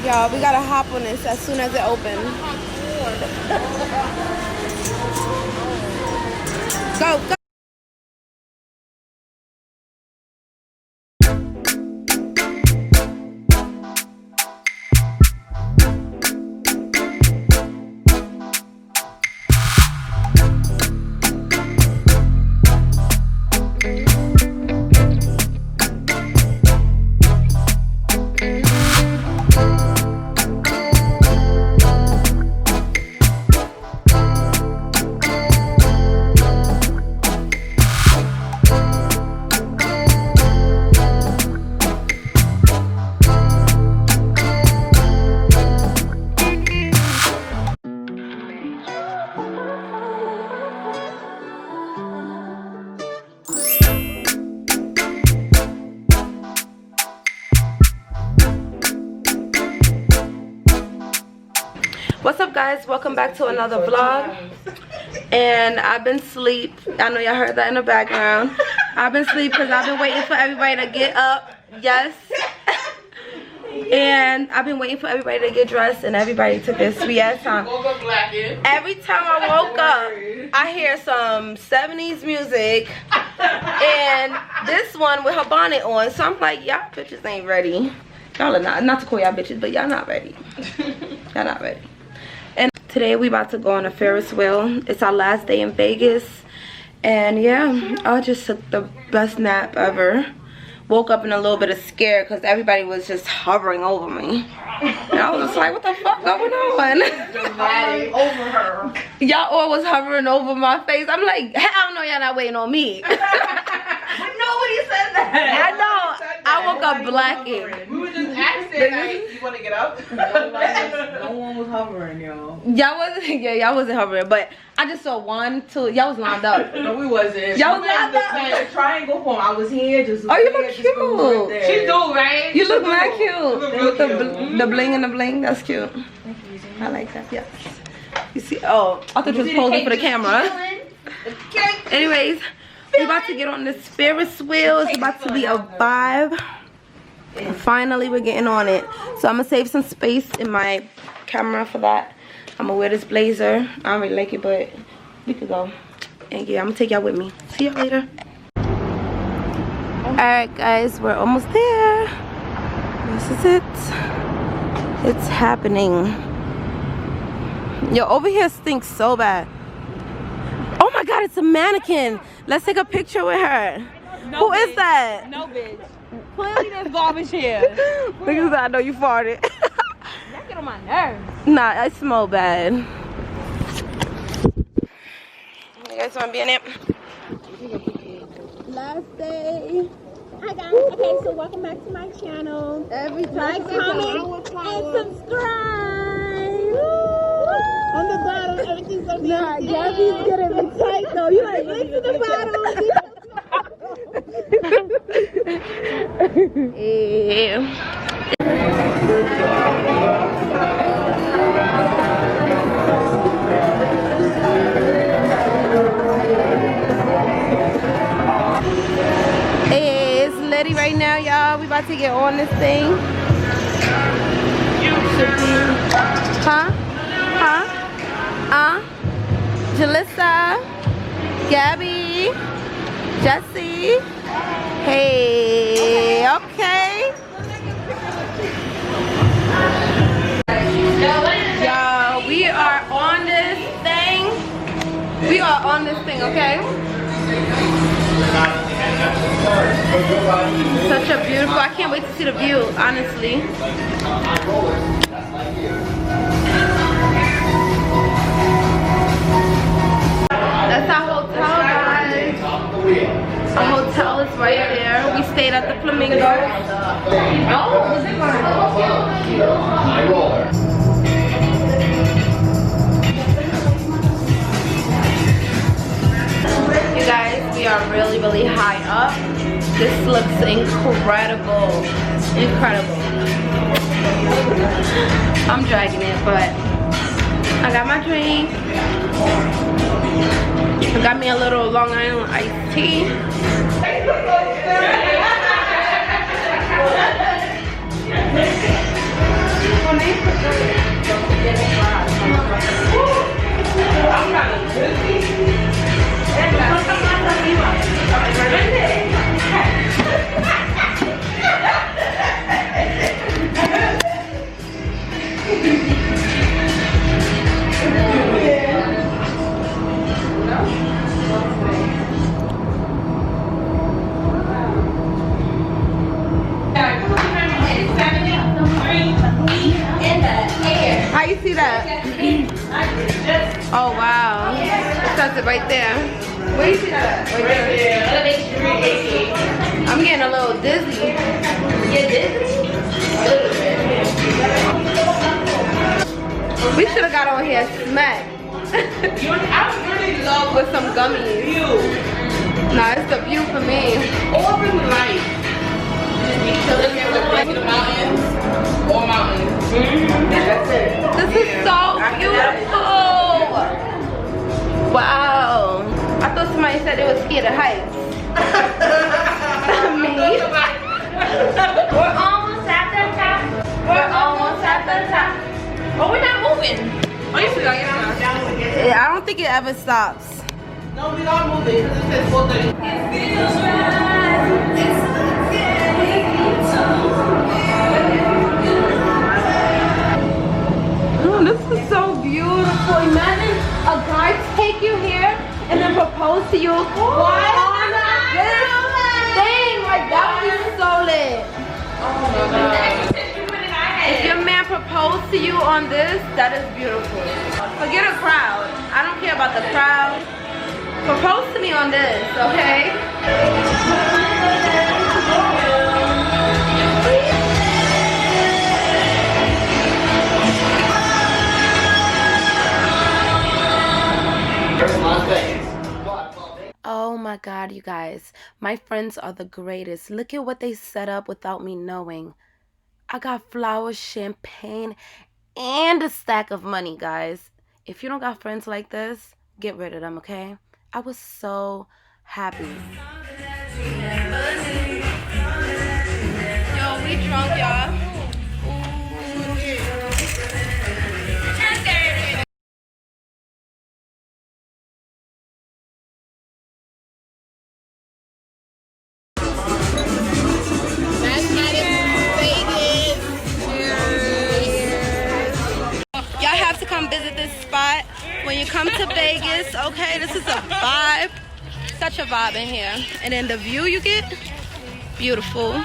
Y'all, we gotta hop on this as soon as it opens. Go, go. What's up, guys? Welcome back to another vlog. And I've been asleep. I know y'all heard that in the background. I've been asleep because I've been waiting for everybody to get up. Yes. And I've been waiting for everybody to get dressed, and everybody took their sweet ass time. Every time I woke up, I hear some 70s music and this one with her bonnet on. So I'm like, y'all bitches ain't ready. Y'all are not to call y'all bitches, but y'all not ready. Y'all not ready. And today we about to go on a Ferris wheel. It's our last day in Vegas. And yeah, I just took the best nap ever. Woke up in a little bit of scare because everybody was just hovering over me. And I was just like, what the fuck going on? Over her. Y'all all was hovering over my face. I'm like, hell no, y'all not waiting on me. Nobody said that. I know. I woke up blackened. We were just asking, like, you want to get up? No one was hovering, y'all. Y'all wasn't, yeah, y'all wasn't hovering, but I just saw 1, 2, y'all was lined up. No, we wasn't. Y'all was lined up. The triangle form. I was here, just. Oh, you look cute. Right, she do, right? You look mad cute. With the cute. bling and the bling, that's cute. I like that. Yes. You see? Oh, I thought you was posing for the camera. Anyways, we about to get on this Ferris wheel. It's about to be a vibe. And finally, we're getting on it. So I'm gonna save some space in my camera for that. I'm gonna wear this blazer. I don't really like it, but we could go. And yeah, I'm gonna take y'all with me. See y'all later. Alright guys, we're almost there. This is it. It's happening. Yo, over here stinks so bad. Oh my god, it's a mannequin. Let's take a picture with her. No, Who bitch. is that? No, bitch. Clearly there's garbage here. Look at that, I know you farted. That get on my nerves. Nah, I smell bad. You guys wanna be in it? Last day. Hi guys, okay, so welcome back to my channel. Every time. Like, comment, and subscribe. On the bottom, everything's gonna be Nah, Gabby's getting me tight though. You like, link to the bottom. Yeah. Hey, it's Letty right now, y'all. We about to get on this thing. Should be, Jalissa, Gabby, Jesse. Hey, okay. Y'all, we are on this thing. We are on this thing, okay? Such a beautiful, I can't wait to see the view, honestly. That's our hotel, guys. Our hotel is right there. We stayed at the Flamingo. You guys, we are really, really high up. This looks incredible. Incredible. I'm dragging it, but I got my drink. I got me a little Long Island iced tea. How you see that? Oh wow. It says it right there. Where you see that? Right there. I'm getting a little dizzy. Get dizzy? We should have got on here smack. With some gummies. Nah, it's the view for me. Or bring the light. Just be chilling here with the mountains. Or mountains. That's it. This is so beautiful. Wow. I thought somebody said they was scared of heights. Me. We're almost at the top. We're almost at the top. Oh, we're not moving. Oh, you should go. Yeah, I don't think it ever stops. No, we are moving because it says 4:30. This is so beautiful. Imagine a guy take you here and then propose to you. Why on this thing? Like that would be so lit. If your man proposed to you on this, that is beautiful. Forget a crowd. I don't care about the crowd. Propose to me on this, okay? Oh my God, you guys. My friends are the greatest. Look at what they set up without me knowing. I got flowers, champagne, and a stack of money, guys. If you don't got friends like this, get rid of them, okay? I was so happy. Yo, we drunk, y'all. Y'all have to come visit this spot when you come to Vegas, okay? This is a vibe. Such a vibe in here. And then the view you get, beautiful.